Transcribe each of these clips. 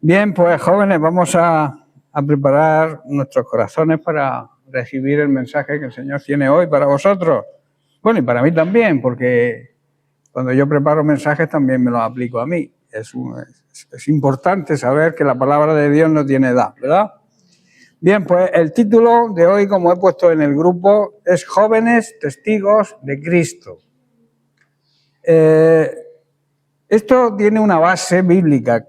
Bien, pues jóvenes, vamos a preparar nuestros corazones para recibir el mensaje que el Señor tiene hoy para vosotros. Bueno, y para mí también, porque cuando yo preparo mensajes también me los aplico a mí. Es importante saber que la palabra de Dios no tiene edad, ¿verdad? Bien, pues el título de hoy, como he puesto en el grupo, es Jóvenes Testigos de Cristo. Esto tiene una base bíblica.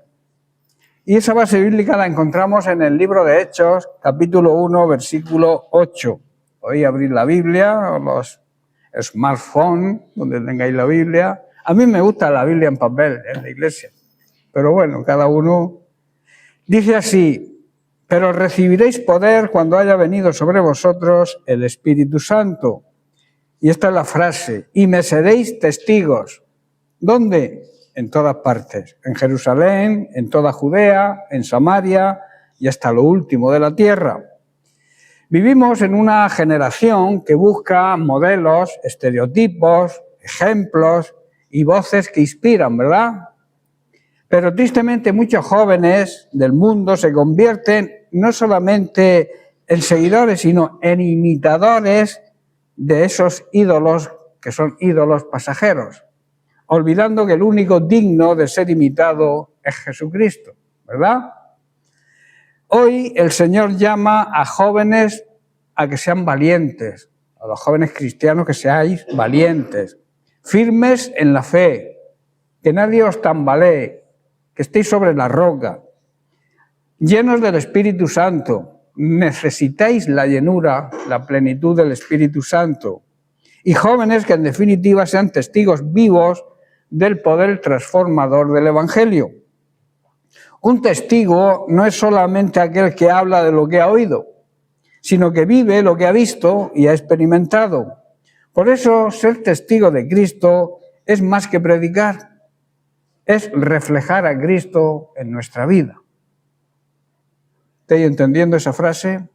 Y esa base bíblica la encontramos en el libro de Hechos, capítulo 1, versículo 8. Podéis abrir la Biblia o los smartphones, donde tengáis la Biblia. A mí me gusta la Biblia en papel, en la iglesia. Pero bueno, cada uno. Dice así: pero recibiréis poder cuando haya venido sobre vosotros el Espíritu Santo. Y esta es la frase: y me seréis testigos. ¿Dónde? En todas partes, en Jerusalén, en toda Judea, en Samaria y hasta lo último de la tierra. Vivimos en una generación que busca modelos, estereotipos, ejemplos y voces que inspiran, ¿verdad? Pero tristemente muchos jóvenes del mundo se convierten no solamente en seguidores, sino en imitadores de esos ídolos que son ídolos pasajeros, olvidando que el único digno de ser imitado es Jesucristo, ¿verdad? Hoy el Señor llama a jóvenes a que sean valientes, a los jóvenes cristianos que seáis valientes, firmes en la fe, que nadie os tambalee, que estéis sobre la roca, llenos del Espíritu Santo. Necesitáis la llenura, la plenitud del Espíritu Santo. Y jóvenes que en definitiva sean testigos vivos del poder transformador del Evangelio. Un testigo no es solamente aquel que habla de lo que ha oído, sino que vive lo que ha visto y ha experimentado. Por eso, ser testigo de Cristo es más que predicar, es reflejar a Cristo en nuestra vida. ¿Estáis entendiendo esa frase?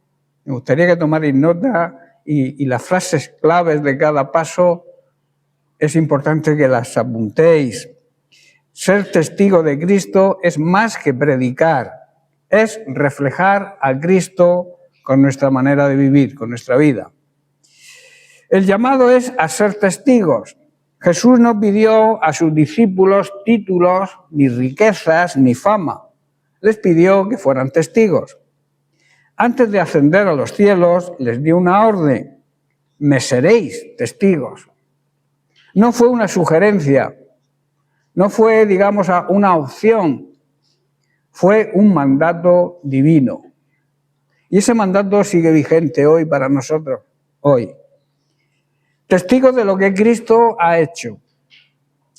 Me gustaría que tomarais nota y las frases claves de cada paso es importante que las apuntéis. Ser testigo de Cristo es más que predicar, es reflejar a Cristo con nuestra manera de vivir, con nuestra vida. El llamado es a ser testigos. Jesús no pidió a sus discípulos títulos, ni riquezas, ni fama. Les pidió que fueran testigos. Antes de ascender a los cielos, les dio una orden: me seréis testigos. No fue una sugerencia, no fue, digamos, una opción, fue un mandato divino. Y ese mandato sigue vigente hoy para nosotros, hoy. Testigos de lo que Cristo ha hecho.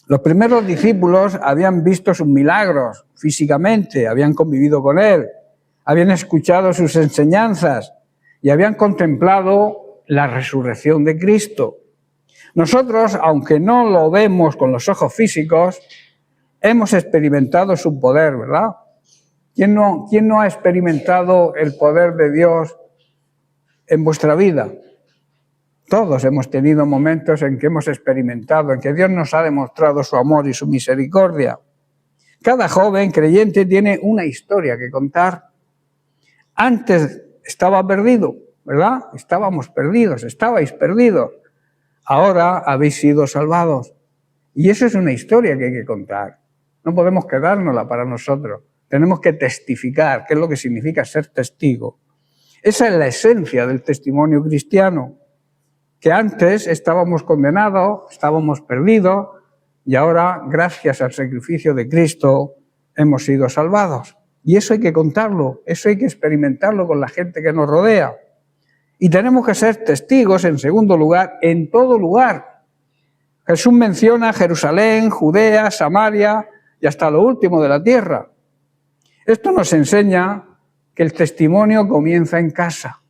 Los primeros discípulos habían visto sus milagros físicamente, habían convivido con Él, habían escuchado sus enseñanzas y habían contemplado la resurrección de Cristo. Nosotros, aunque no lo vemos con los ojos físicos, hemos experimentado su poder, ¿verdad? ¿Quién no ha experimentado el poder de Dios en vuestra vida? Todos hemos tenido momentos en que hemos experimentado, en que Dios nos ha demostrado su amor y su misericordia. Cada joven creyente tiene una historia que contar. Antes estaba perdido, ¿verdad? Estábamos perdidos, estabais perdidos. Ahora habéis sido salvados. Y eso es una historia que hay que contar. No podemos quedárnosla para nosotros. Tenemos que testificar, qué es lo que significa ser testigo. Esa es la esencia del testimonio cristiano. Que antes estábamos condenados, estábamos perdidos, y ahora, gracias al sacrificio de Cristo, hemos sido salvados. Y eso hay que contarlo, eso hay que experimentarlo con la gente que nos rodea. Y tenemos que ser testigos, en segundo lugar, en todo lugar. Jesús menciona Jerusalén, Judea, Samaria y hasta lo último de la tierra. Esto nos enseña que el testimonio comienza en casa.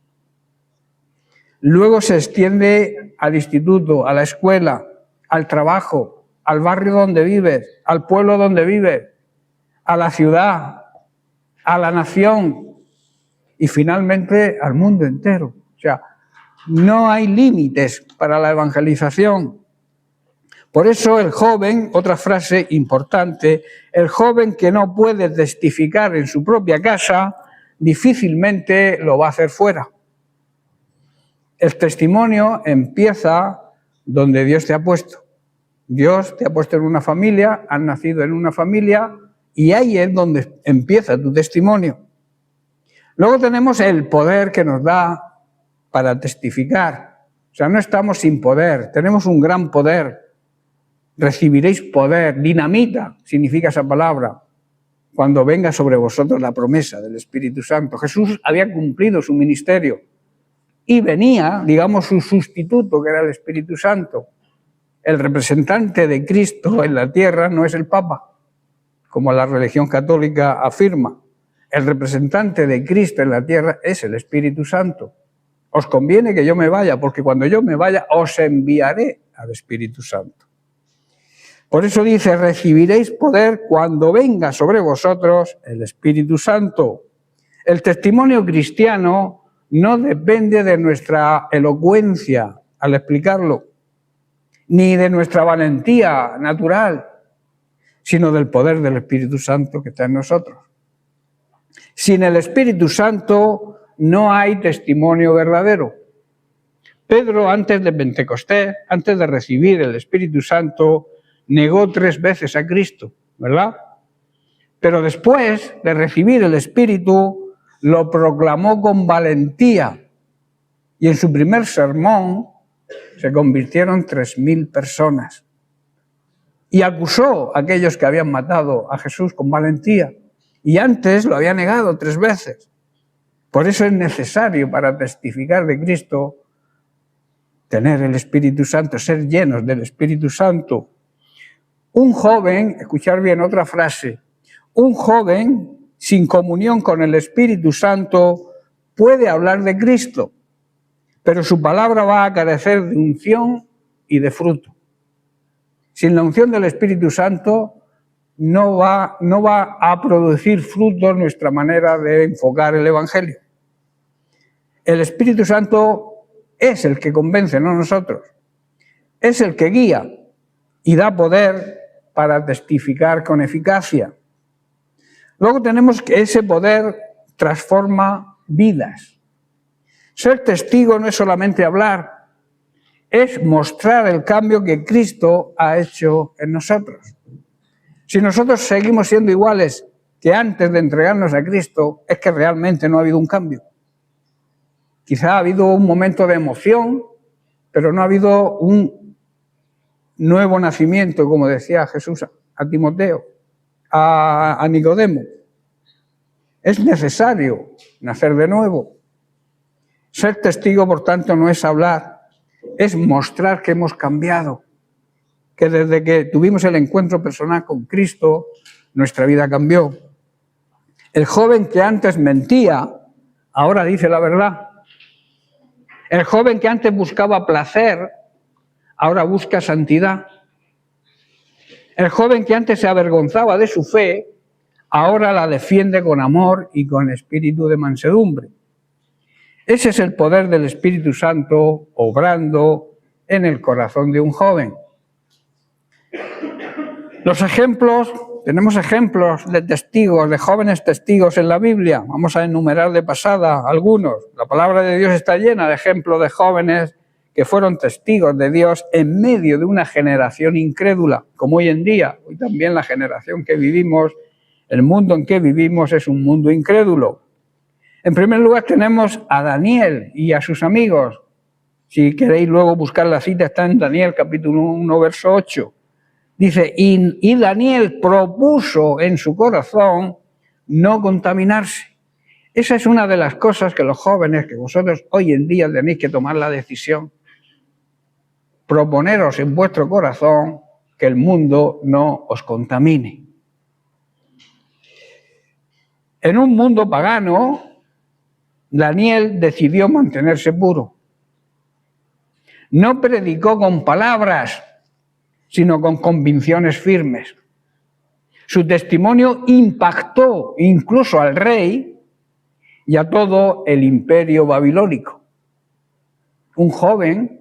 Luego se extiende al instituto, a la escuela, al trabajo, al barrio donde vives, al pueblo donde vives, a la ciudad, a la nación y finalmente al mundo entero. O sea, no hay límites para la evangelización. Por eso el joven, otra frase importante, el joven que no puede testificar en su propia casa, difícilmente lo va a hacer fuera. El testimonio empieza donde Dios te ha puesto. Dios te ha puesto en una familia, has nacido en una familia y ahí es donde empieza tu testimonio. Luego tenemos el poder que nos da para testificar. O sea, no estamos sin poder, tenemos un gran poder. Recibiréis poder, dinamita significa esa palabra, cuando venga sobre vosotros la promesa del Espíritu Santo. Jesús había cumplido su ministerio y venía, digamos, su sustituto, que era el Espíritu Santo. El representante de Cristo en la tierra no es el Papa, como la religión católica afirma. El representante de Cristo en la tierra es el Espíritu Santo. Os conviene que yo me vaya, porque cuando yo me vaya os enviaré al Espíritu Santo. Por eso dice, recibiréis poder cuando venga sobre vosotros el Espíritu Santo. El testimonio cristiano no depende de nuestra elocuencia al explicarlo, ni de nuestra valentía natural, sino del poder del Espíritu Santo que está en nosotros. Sin el Espíritu Santo no hay testimonio verdadero. Pedro, antes de Pentecostés, antes de recibir el Espíritu Santo, negó 3 veces a Cristo, ¿verdad? Pero después de recibir el Espíritu, lo proclamó con valentía. Y en su primer sermón se convirtieron 3.000 personas. Y acusó a aquellos que habían matado a Jesús con valentía. Y antes lo había negado 3 veces. Por eso es necesario para testificar de Cristo tener el Espíritu Santo, ser llenos del Espíritu Santo. Un joven, escuchar bien otra frase, un joven sin comunión con el Espíritu Santo puede hablar de Cristo, pero su palabra va a carecer de unción y de fruto. Sin la unción del Espíritu Santo no va a producir frutos nuestra manera de enfocar el Evangelio. El Espíritu Santo es el que convence, no nosotros. Es el que guía y da poder para testificar con eficacia. Luego tenemos que ese poder transforma vidas. Ser testigo no es solamente hablar, es mostrar el cambio que Cristo ha hecho en nosotros. Si nosotros seguimos siendo iguales que antes de entregarnos a Cristo, es que realmente no ha habido un cambio. Quizá ha habido un momento de emoción, pero no ha habido un nuevo nacimiento, como decía Jesús a Timoteo, a Nicodemo. Es necesario nacer de nuevo. Ser testigo, por tanto, no es hablar, es mostrar que hemos cambiado, que desde que tuvimos el encuentro personal con Cristo, nuestra vida cambió. El joven que antes mentía, ahora dice la verdad. El joven que antes buscaba placer, ahora busca santidad. El joven que antes se avergonzaba de su fe, ahora la defiende con amor y con espíritu de mansedumbre. Ese es el poder del Espíritu Santo obrando en el corazón de un joven. Los ejemplos, tenemos ejemplos de testigos, de jóvenes testigos en la Biblia. Vamos a enumerar de pasada algunos. La palabra de Dios está llena de ejemplos de jóvenes que fueron testigos de Dios en medio de una generación incrédula, como hoy en día. Hoy también la generación que vivimos, el mundo en que vivimos es un mundo incrédulo. En primer lugar tenemos a Daniel y a sus amigos. Si queréis luego buscar la cita, está en Daniel capítulo 1, verso 8. Dice, y Daniel propuso en su corazón no contaminarse. Esa es una de las cosas que los jóvenes, que vosotros hoy en día tenéis que tomar la decisión. Proponeros en vuestro corazón que el mundo no os contamine. En un mundo pagano, Daniel decidió mantenerse puro. No predicó con palabras, sino con convicciones firmes. Su testimonio impactó incluso al rey y a todo el imperio babilónico. Un joven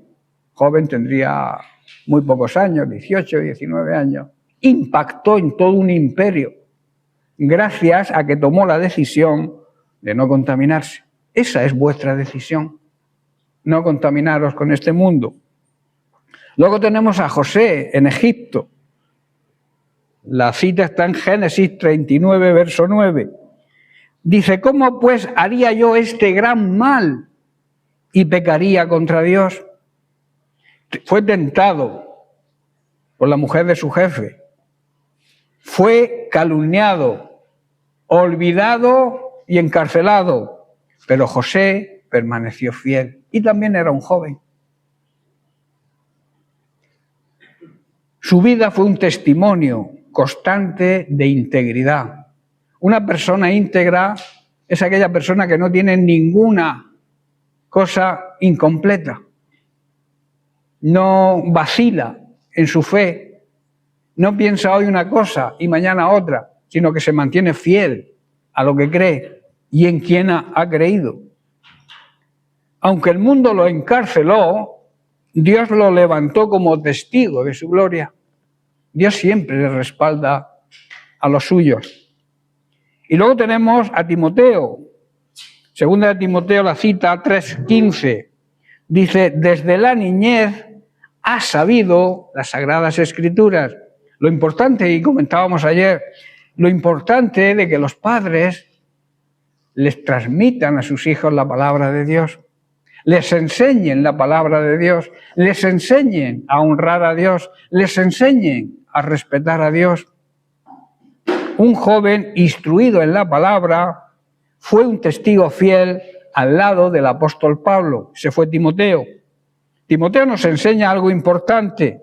tendría muy pocos años, 18, 19 años, impactó en todo un imperio, gracias a que tomó la decisión de no contaminarse. Esa es vuestra decisión, no contaminaros con este mundo. Luego tenemos a José en Egipto. La cita está en Génesis 39, verso 9. Dice, ¿cómo pues haría yo este gran mal y pecaría contra Dios? Fue tentado por la mujer de su jefe. Fue calumniado, olvidado y encarcelado. Pero José permaneció fiel y también era un joven. Su vida fue un testimonio constante de integridad. Una persona íntegra es aquella persona que no tiene ninguna cosa incompleta. No vacila en su fe. No piensa hoy una cosa y mañana otra, sino que se mantiene fiel a lo que cree y en quien ha creído. Aunque el mundo lo encarceló, Dios lo levantó como testigo de su gloria. Dios siempre le respalda a los suyos. Y luego tenemos a Timoteo. Segunda de Timoteo, la cita 3:15. Dice, desde la niñez has sabido las Sagradas Escrituras. Lo importante, y comentábamos ayer, lo importante de que los padres les transmitan a sus hijos la palabra de Dios. Les enseñen la palabra de Dios, les enseñen a honrar a Dios, les enseñen a respetar a Dios. Un joven instruido en la palabra fue un testigo fiel al lado del apóstol Pablo. Se fue Timoteo. Timoteo nos enseña algo importante.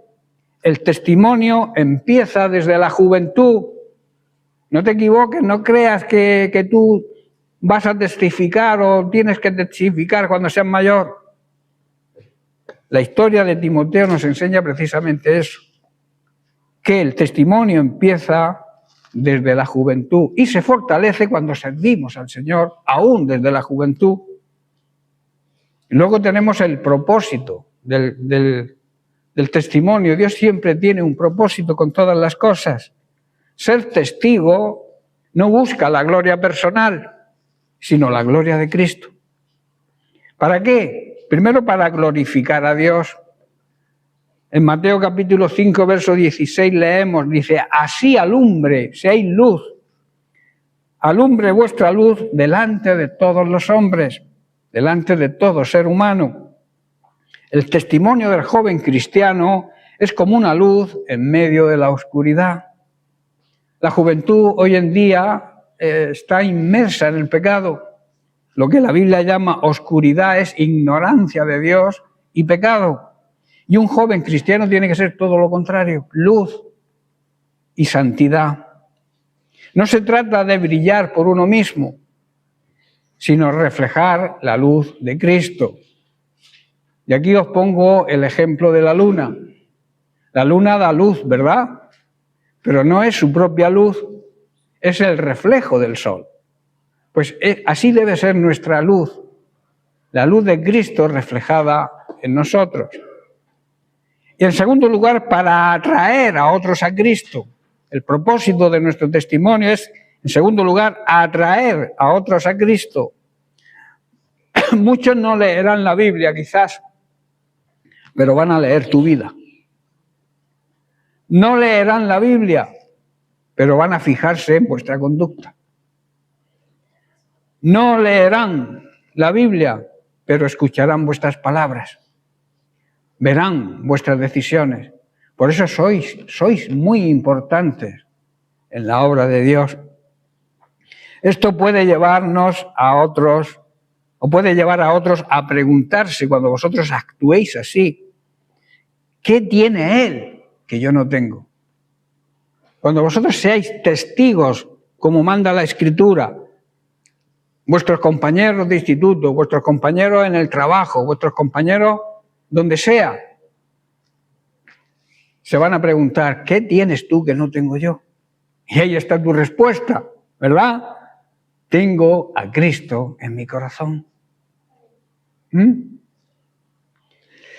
El testimonio empieza desde la juventud. No te equivoques, no creas que tú vas a testificar o tienes que testificar cuando seas mayor. La historia de Timoteo nos enseña precisamente eso, que el testimonio empieza desde la juventud y se fortalece cuando servimos al Señor, aún desde la juventud. Luego tenemos el propósito del testimonio. Dios siempre tiene un propósito con todas las cosas. Ser testigo no busca la gloria personal, sino la gloria de Cristo. ¿Para qué? Primero, para glorificar a Dios. En Mateo capítulo 5, verso 16 leemos, dice, así alumbre, seáis luz, alumbre vuestra luz delante de todos los hombres, delante de todo ser humano. El testimonio del joven cristiano es como una luz en medio de la oscuridad. La juventud hoy en día está inmersa en el pecado. Lo que la Biblia llama oscuridad es ignorancia de Dios y pecado. Y un joven cristiano tiene que ser todo lo contrario, luz y santidad. No se trata de brillar por uno mismo, sino reflejar la luz de Cristo. Y aquí os pongo el ejemplo de la luna. La luna da luz, ¿verdad? Pero no es su propia luz, es el reflejo del sol. Pues así debe ser nuestra luz, la luz de Cristo reflejada en nosotros. Y en segundo lugar, para atraer a otros a Cristo. El propósito de nuestro testimonio es, en segundo lugar, atraer a otros a Cristo. Muchos no leerán la Biblia, quizás, pero van a leer tu vida. No leerán la Biblia, pero van a fijarse en vuestra conducta. No leerán la Biblia, pero escucharán vuestras palabras. Verán vuestras decisiones. Por eso sois muy importantes en la obra de Dios. Esto puede llevarnos a otros, o puede llevar a otros a preguntarse cuando vosotros actuéis así, ¿qué tiene Él que yo no tengo? Cuando vosotros seáis testigos, como manda la Escritura, vuestros compañeros de instituto, vuestros compañeros en el trabajo, vuestros compañeros donde sea, se van a preguntar, ¿qué tienes tú que no tengo yo? Y ahí está tu respuesta, ¿verdad? Tengo a Cristo en mi corazón.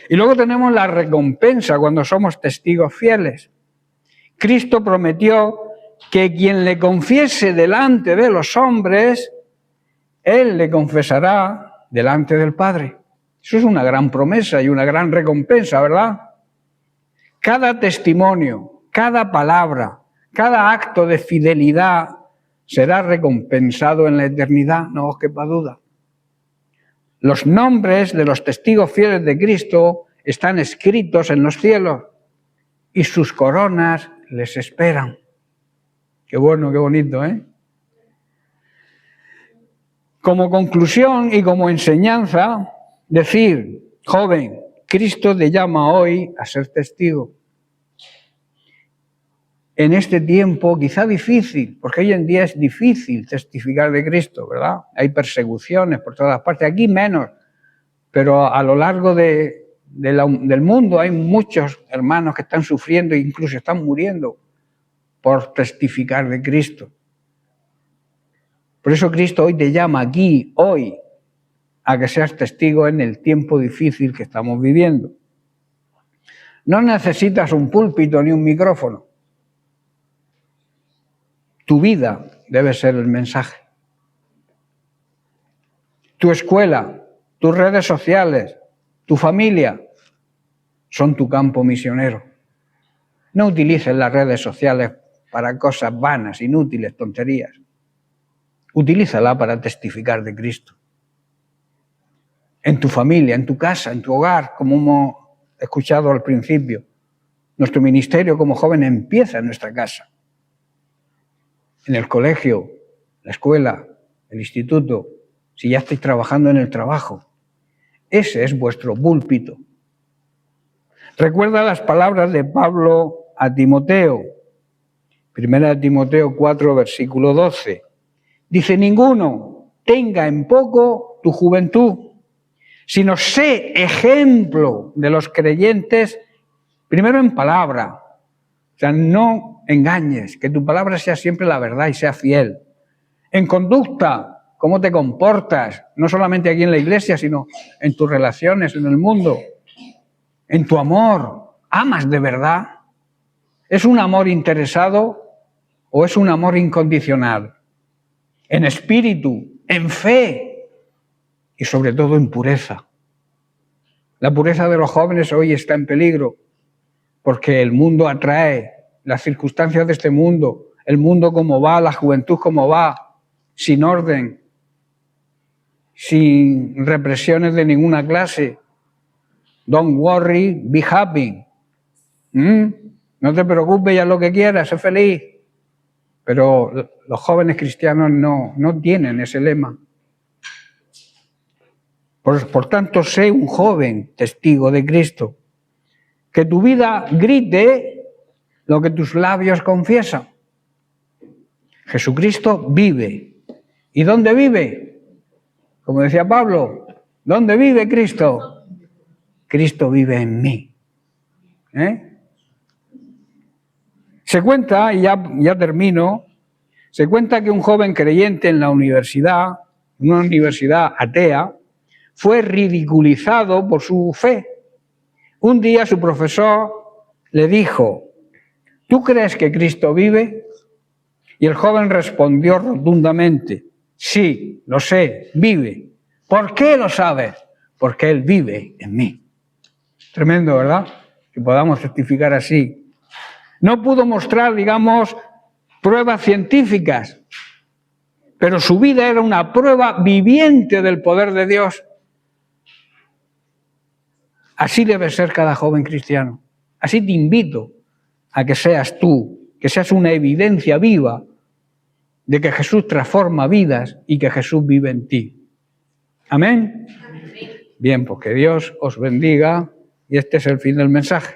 Y luego tenemos la recompensa cuando somos testigos fieles. Cristo prometió que quien le confiese delante de los hombres, Él le confesará delante del Padre. Eso es una gran promesa y una gran recompensa, ¿verdad? Cada testimonio, cada palabra, cada acto de fidelidad será recompensado en la eternidad, no os quepa duda. Los nombres de los testigos fieles de Cristo están escritos en los cielos y sus coronas les esperan. Qué bueno, qué bonito, ¿eh? Como conclusión y como enseñanza, decir, joven, Cristo te llama hoy a ser testigo. En este tiempo quizá difícil, porque hoy en día es difícil testificar de Cristo, ¿verdad? Hay persecuciones por todas partes, aquí menos, pero a lo largo del mundo hay muchos hermanos que están sufriendo e incluso están muriendo por testificar de Cristo. Por eso Cristo hoy te llama aquí, hoy, a que seas testigo en el tiempo difícil que estamos viviendo. No necesitas un púlpito ni un micrófono. Tu vida debe ser el mensaje. Tu escuela, tus redes sociales, tu familia son tu campo misionero. No utilices las redes sociales para cosas vanas, inútiles, tonterías. Utilízala para testificar de Cristo. En tu familia, en tu casa, en tu hogar, como hemos escuchado al principio. Nuestro ministerio como joven empieza en nuestra casa. En el colegio, la escuela, el instituto, si ya estáis trabajando en el trabajo. Ese es vuestro púlpito. Recuerda las palabras de Pablo a Timoteo. 1 Timoteo 4, versículo 12. Dice, ninguno tenga en poco tu juventud, sino sé ejemplo de los creyentes, primero en palabra. O sea, no engañes, que tu palabra sea siempre la verdad y sea fiel. En conducta, cómo te comportas, no solamente aquí en la iglesia, sino en tus relaciones, en el mundo. En tu amor, ¿amas de verdad? ¿Es un amor interesado o es un amor incondicional? En espíritu, en fe y sobre todo en pureza. La pureza de los jóvenes hoy está en peligro porque el mundo atrae, las circunstancias de este mundo, el mundo como va, la juventud como va, sin orden, sin represiones de ninguna clase. Don't worry, be happy. No te preocupes, haz lo que quieras, sé feliz. Pero los jóvenes cristianos no tienen ese lema. Por tanto, sé un joven testigo de Cristo. Que tu vida grite lo que tus labios confiesan. Jesucristo vive. ¿Y dónde vive? Como decía Pablo, ¿dónde vive Cristo? Cristo vive en mí. Se cuenta, y ya termino, se cuenta que un joven creyente en la universidad, una universidad atea, fue ridiculizado por su fe. Un día su profesor le dijo, ¿tú crees que Cristo vive? Y el joven respondió rotundamente, sí, lo sé, vive. ¿Por qué lo sabes? Porque Él vive en mí. Tremendo, ¿verdad? Que podamos certificar así. No pudo mostrar, digamos, pruebas científicas, pero su vida era una prueba viviente del poder de Dios. Así debe ser cada joven cristiano. Así te invito a que seas tú, que seas una evidencia viva de que Jesús transforma vidas y que Jesús vive en ti. ¿Amén? Bien, pues que Dios os bendiga y este es el fin del mensaje.